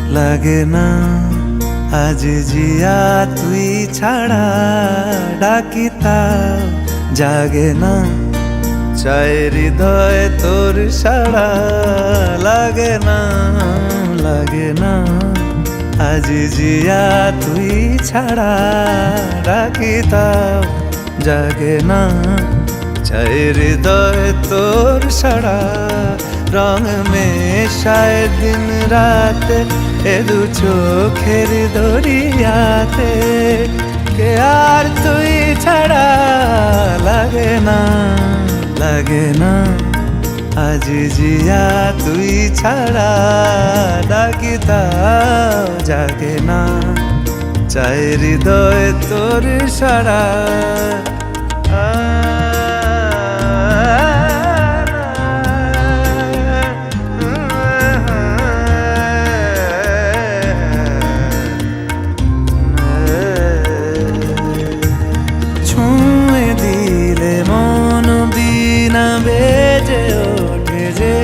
লাগে না আজ জিয়া তুই ছাড়া ডাকি তাও জাগে না চাই হৃদয় তোর সাড়া লাগে না আজ জিয়া তুই ছাড়া ডাকি তাও জাগে না চাই হৃদয় তোর সাড়া রং মেশায় দিন রাত এ দু চোখের দরিয়াতে কে আর তুই ছাড়া লাগে না আজ জিয়া তুই ছাড়া ডাকি তাও জাগে না চাই হৃদয় তোর সাড়া বেজে ওঠে যে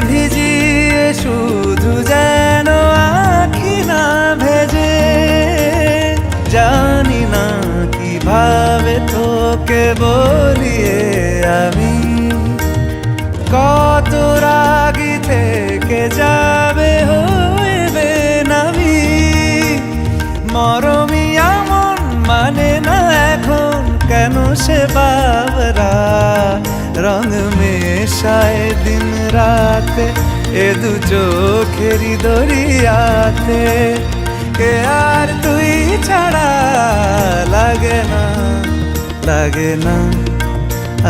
ভিজিয়ে শুধু যেন আখি না ভেজে জানি না কিভাবে তোকে বলিয়ে আমি কত রাগি থেকে যাবে হইবে নামি মরমি এমন মানে না এখন কেন সে বাবরা রং মেশায় দিন রাতে এ দু চোখেরি দরিয়াতে কে আর তুই ছাড়া লাগে না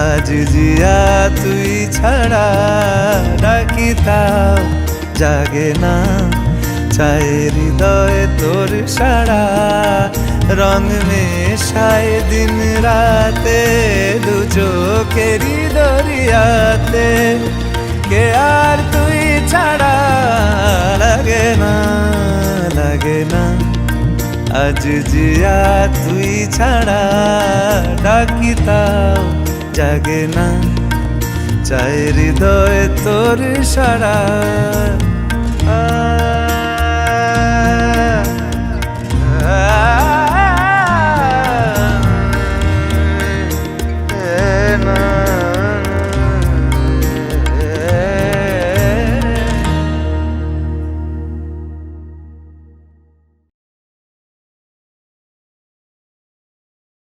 আজ জিয়া তুই ছাড়া ডাকি তাও জাগে না চাই হৃদয় তোর সাড়া রং মেশায় দিন রাতে দু চোখেরি দরিয়াতে কে আর তুই ছাড়া লাগে না আজ জিয়া তুই ছাড়া ডাকি তাও জাগে না চাই হৃদয় তোর সাড়া